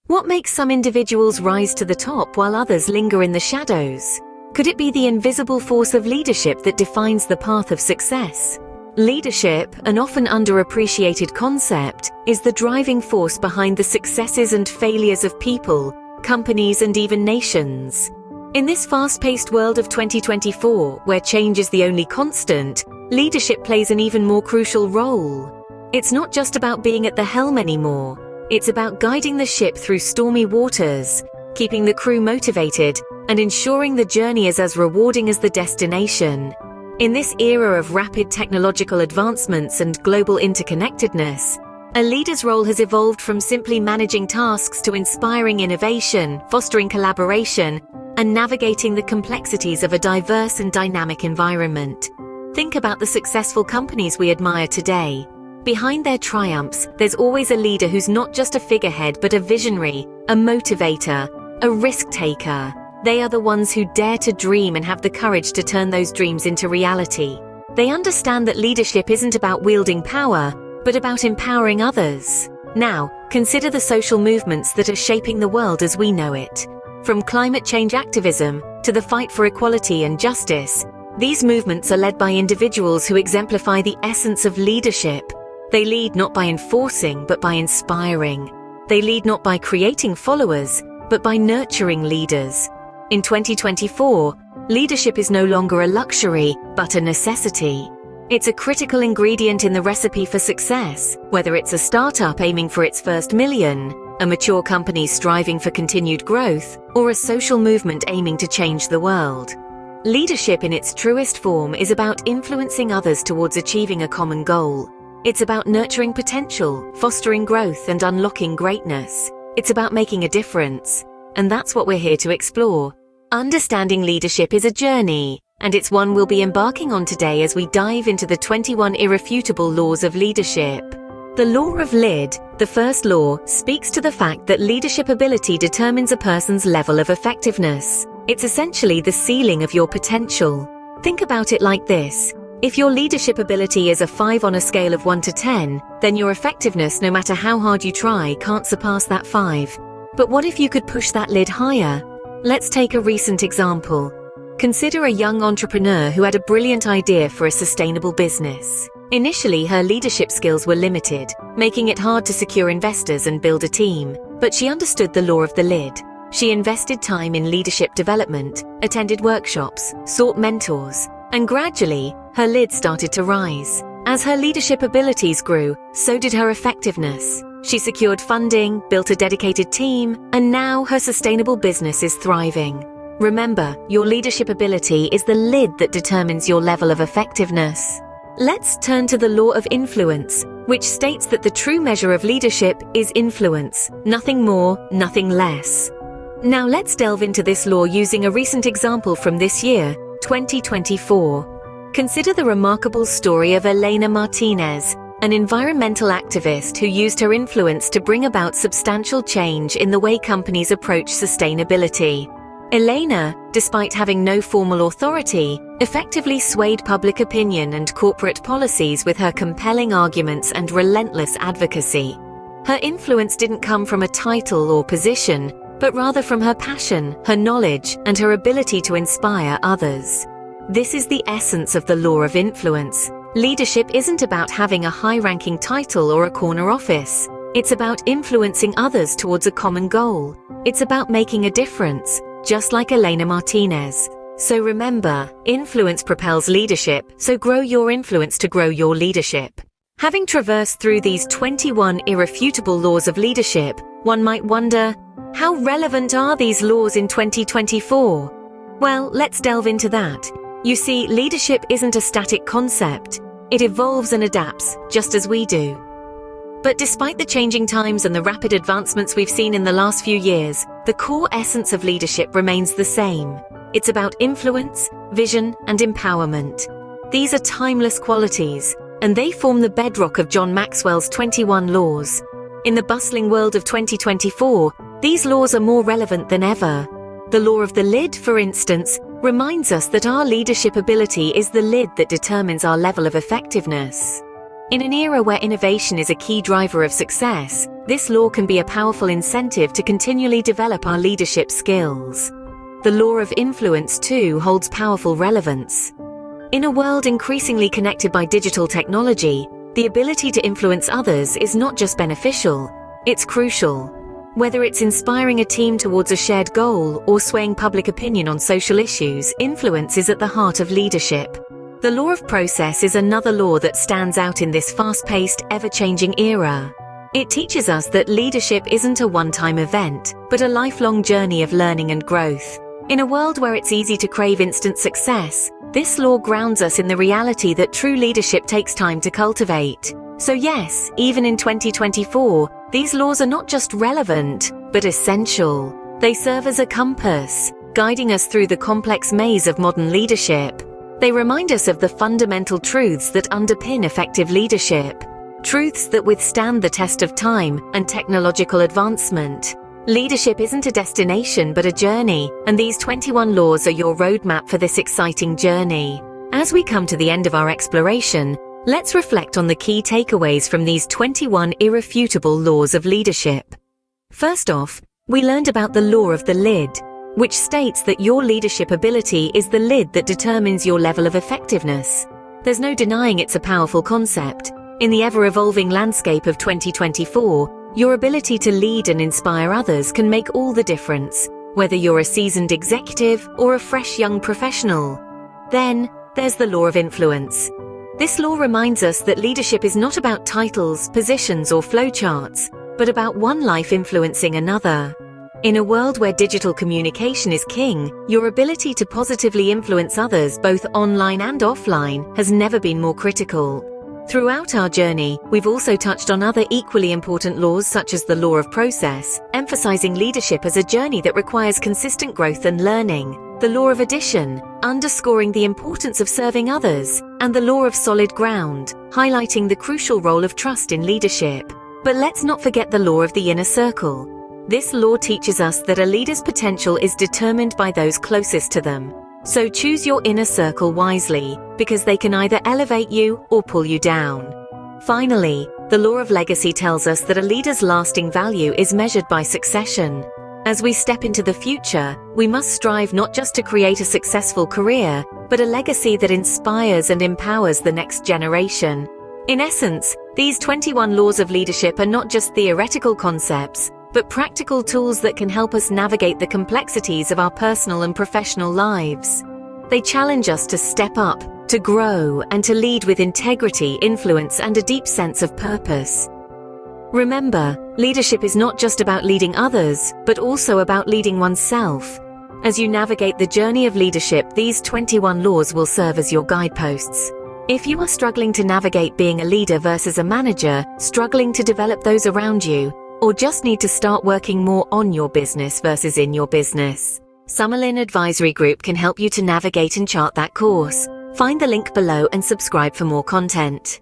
What makes some individuals rise to the top while others linger in the shadows? Could it be the invisible force of leadership that defines the path of success? Leadership, an often underappreciated concept, is the driving force behind the successes and failures of people, companies, and even nations. In this fast-paced world of 2024, where change is the only constant, leadership plays an even more crucial role. It's not just about being at the helm anymore. It's about guiding the ship through stormy waters, keeping the crew motivated, and ensuring the journey is as rewarding as the destination. In this era of rapid technological advancements and global interconnectedness, a leader's role has evolved from simply managing tasks to inspiring innovation, fostering collaboration, and navigating the complexities of a diverse and dynamic environment. Think about the successful companies we admire today. Behind their triumphs, there's always a leader who's not just a figurehead but a visionary, a motivator, a risk-taker. They are the ones who dare to dream and have the courage to turn those dreams into reality. They understand that leadership isn't about wielding power, but about empowering others. Now, consider the social movements that are shaping the world as we know it. From climate change activism to the fight for equality and justice, these movements are led by individuals who exemplify the essence of leadership. They lead not by enforcing, but by inspiring. They lead not by creating followers, but by nurturing leaders. In 2024, leadership is no longer a luxury, but a necessity. It's a critical ingredient in the recipe for success, whether it's a startup aiming for its first million, a mature company striving for continued growth, or a social movement aiming to change the world. Leadership in its truest form is about influencing others towards achieving a common goal. It's about nurturing potential, fostering growth, and unlocking greatness. It's about making a difference. And that's what we're here to explore. Understanding leadership is a journey, and it's one we'll be embarking on today as we dive into the 21 irrefutable laws of leadership. The law of LID, the first law, speaks to the fact that leadership ability determines a person's level of effectiveness. It's essentially the ceiling of your potential. Think about it like this. If your leadership ability is a 5 on a scale of 1 to 10, then your effectiveness, no matter how hard you try, can't surpass that 5. But what if you could push that lid higher? Let's take a recent example. Consider a young entrepreneur who had a brilliant idea for a sustainable business. Initially, her leadership skills were limited, making it hard to secure investors and build a team. But she understood the law of the lid. She invested time in leadership development, attended workshops, sought mentors, and gradually, her lid started to rise. As her leadership abilities grew, so did her effectiveness. She secured funding, built a dedicated team, and now her sustainable business is thriving. Remember, your leadership ability is the lid that determines your level of effectiveness. Let's turn to the law of influence, which states that the true measure of leadership is influence, nothing more, nothing less. Now let's delve into this law using a recent example from this year, 2024. Consider the remarkable story of Elena Martinez, an environmental activist who used her influence to bring about substantial change in the way companies approach sustainability. Elena, despite having no formal authority, effectively swayed public opinion and corporate policies with her compelling arguments and relentless advocacy. Her influence didn't come from a title or position, but rather from her passion, her knowledge, and her ability to inspire others. This is the essence of the law of influence. Leadership isn't about having a high-ranking title or a corner office. It's about influencing others towards a common goal. It's about making a difference, just like Elena Martinez. So remember, influence propels leadership, so grow your influence to grow your leadership. Having traversed through these 21 irrefutable laws of leadership, one might wonder, how relevant are these laws in 2024? Well, let's delve into that. You see, leadership isn't a static concept. It evolves and adapts, just as we do. But despite the changing times and the rapid advancements we've seen in the last few years, the core essence of leadership remains the same. It's about influence, vision, and empowerment. These are timeless qualities, and they form the bedrock of John Maxwell's 21 laws. In the bustling world of 2024, these laws are more relevant than ever. The law of the lid, for instance, reminds us that our leadership ability is the lid that determines our level of effectiveness. In an era where innovation is a key driver of success, this law can be a powerful incentive to continually develop our leadership skills. The law of influence, too, holds powerful relevance. In a world increasingly connected by digital technology, the ability to influence others is not just beneficial, it's crucial. Whether it's inspiring a team towards a shared goal or swaying public opinion on social issues, influence is at the heart of leadership. The law of process is another law that stands out in this fast-paced, ever-changing era. It teaches us that leadership isn't a one-time event, but a lifelong journey of learning and growth. In a world where it's easy to crave instant success, this law grounds us in the reality that true leadership takes time to cultivate. So yes, even in 2024, these laws are not just relevant, but essential. They serve as a compass, guiding us through the complex maze of modern leadership. They remind us of the fundamental truths that underpin effective leadership, truths that withstand the test of time and technological advancement. Leadership isn't a destination but a journey, and these 21 laws are your roadmap for this exciting journey. As we come to the end of our exploration, let's reflect on the key takeaways from these 21 irrefutable laws of leadership. First off, we learned about the law of the lid, which states that your leadership ability is the lid that determines your level of effectiveness. There's no denying it's a powerful concept. In the ever-evolving landscape of 2024, your ability to lead and inspire others can make all the difference, whether you're a seasoned executive or a fresh young professional. Then, there's the law of influence. This law reminds us that leadership is not about titles, positions, or flowcharts, but about one life influencing another. In a world where digital communication is king, your ability to positively influence others both online and offline has never been more critical. Throughout our journey, we've also touched on other equally important laws such as the law of process, emphasizing leadership as a journey that requires consistent growth and learning, the law of addition, underscoring the importance of serving others, and the law of solid ground, highlighting the crucial role of trust in leadership. But let's not forget the law of the inner circle. This law teaches us that a leader's potential is determined by those closest to them. So choose your inner circle wisely, because they can either elevate you or pull you down. Finally, the law of legacy tells us that a leader's lasting value is measured by succession. As we step into the future, we must strive not just to create a successful career, but a legacy that inspires and empowers the next generation. In essence, these 21 laws of leadership are not just theoretical concepts, but practical tools that can help us navigate the complexities of our personal and professional lives. They challenge us to step up, to grow, and to lead with integrity, influence, and a deep sense of purpose. Remember, leadership is not just about leading others, but also about leading oneself. As you navigate the journey of leadership, these 21 laws will serve as your guideposts. If you are struggling to navigate being a leader versus a manager, struggling to develop those around you, or just need to start working more on your business versus in your business, Summerlin Advisory Group can help you to navigate and chart that course. Find the link below and subscribe for more content.